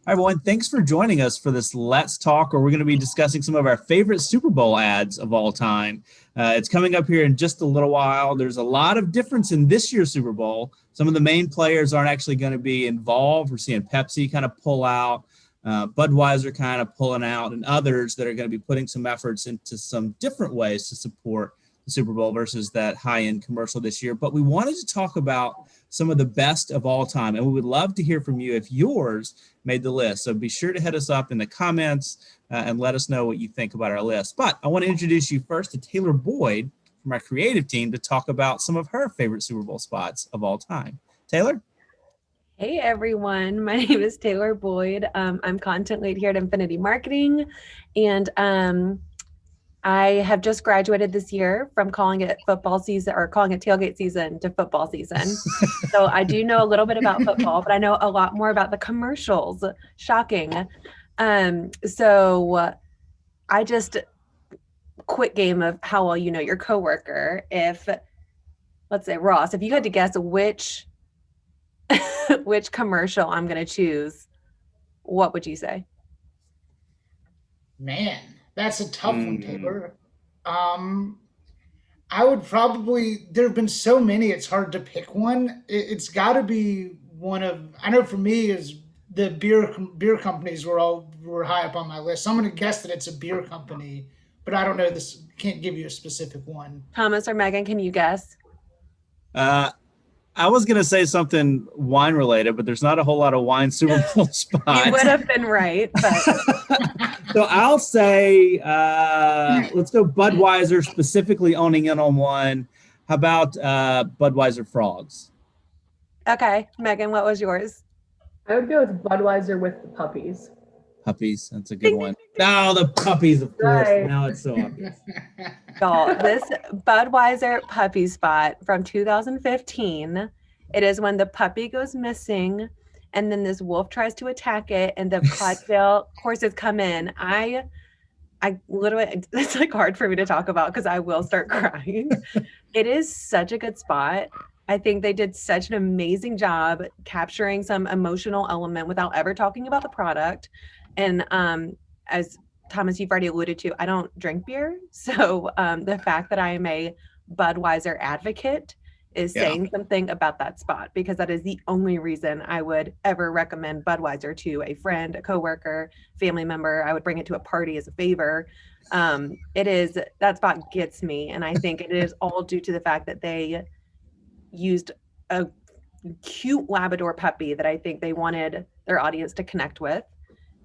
Hi, everyone. Thanks for joining us for this Let's Talk, where we're going to be discussing some of our favorite Super Bowl ads of all time. It's coming up here in just a little while. There's a lot of difference in this year's Super Bowl. Some of the main players aren't actually going to be involved. We're seeing Pepsi kind of pull out, Budweiser kind of pulling out, and others that are going to be putting some efforts into some different ways to support the Super Bowl versus that high-end commercial this year. But we wanted to talk about some of the best of all time, and we would love to hear from you if yours made the list. So be sure to hit us up in the comments and let us know what you think about our list. But I want to introduce you first to Taylor Boyd from our creative team to talk about some of her favorite Super Bowl spots of all time. Taylor? Hey everyone, my name is Taylor Boyd. I'm content lead here at Infinity Marketing, and I have just graduated this year from calling it football season or calling it tailgate season to football season. So I do know a little bit about football, but I know a lot more about the commercials. Shocking. So I just quick game of how well you know your coworker. If let's say Ross, if you had to guess which which commercial I'm going to choose, what would you say? Man, that's a tough one, Mm, Taylor. Um, I would probably. There have been so many; it's hard to pick one. It's got to be one of. I know for me is the beer companies were high up on my list. So I'm going to guess that it's a beer company, but I don't know this. Can't give you a specific one. Thomas or Megan, can you guess? uh, I was going to say something wine related, but there's not a whole lot of wine Super Bowl You would spots. have been right, but So I'll say, let's go Budweiser, specifically owning in on one. How about Budweiser Frogs? okay. Megan, what was yours? I would go with Budweiser with the puppies. Puppies. That's a good Ding, ding, one. ding, ding. No, the puppies, of course. Right. Now it's so obvious. Y'all, this Budweiser puppy spot from 2015. It is when the puppy goes missing and then this wolf tries to attack it and the Clydesdale horses come in. I literally it's like hard for me to talk about because I will start crying. It is such a good spot. I think they did such an amazing job capturing some emotional element without ever talking about the product. And as Thomas, you've already alluded to, I don't drink beer. So the fact that I am a Budweiser advocate is Yeah. saying something about that spot because that is the only reason I would ever recommend Budweiser to a friend, a coworker, family member. I would bring it to a party as a favor. It is that spot gets me, and I think it is all due to the fact that they used a cute Labrador puppy that I think they wanted their audience to connect with,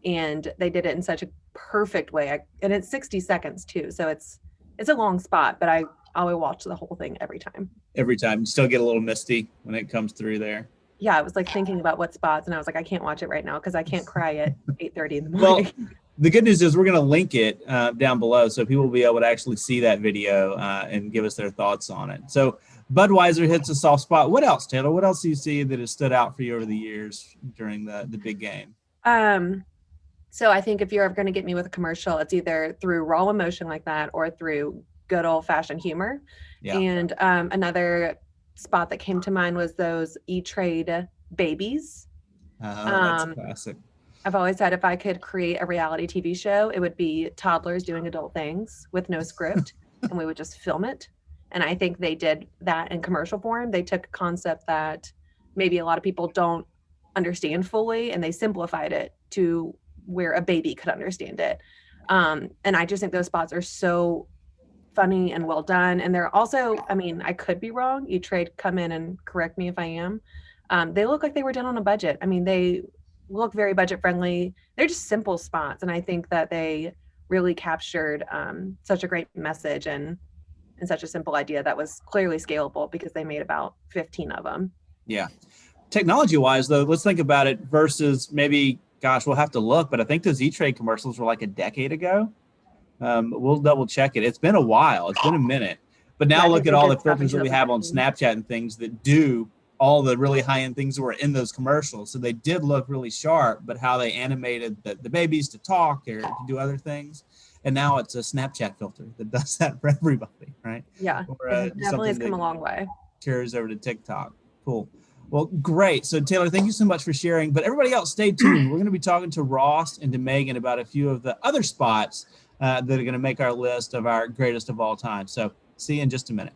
and they did it in such a perfect way. And it's 60 seconds too, so it's a long spot, but I will watch the whole thing every time. Every time. You still get a little misty when it comes through there. Yeah, I was like thinking about what spots, and I was like, I can't watch it right now because I can't cry at 8:30 in the Well, morning. the good news is we're going to link it down below so people will be able to actually see that video and give us their thoughts on it. So Budweiser hits a soft spot. What else, Taylor? What else do you see that has stood out for you over the years during the big game? Um, so I think if you're ever going to get me with a commercial, it's either through raw emotion like that or through good old fashioned humor. Yeah. And another spot that came to mind was those ETrade babies. That's a Um, classic. I've always said if I could create a reality TV show, it would be toddlers doing adult things with no script, and we would just film it. And I think they did that in commercial form. They took a concept that maybe a lot of people don't understand fully, and they simplified it to where a baby could understand it. And I just think those spots are so funny and well done. And they're also, I mean, I could be wrong. E-Trade, come in and correct me if I am. They look like they were done on a budget. I mean, they look very budget friendly. They're just simple spots, and I think that they really captured such a great message and such a simple idea that was clearly scalable because they made about 15 of them. Yeah. Technology wise, though, let's think about it versus maybe, gosh, we'll have to look, but I think those E-Trade commercials were like a decade ago. We'll double check it. It's been a while. It's been a minute. But Yeah, now I look think at they all did the stuff in filters that we have on 2015. Snapchat and things that do all the really high-end things that were in those commercials. So they did look really sharp, but how they animated the babies to talk or to do other things. And now it's a Snapchat filter that does that for everybody, right? Yeah, Or it definitely has something come that a long way. carries over to TikTok. Cool. Well, great. So Taylor, thank you so much for sharing. But everybody else, stay tuned. We're going to be talking to Ross and to Meghan about a few of the other spots that are going to make our list of our greatest of all time. So see you in just a minute.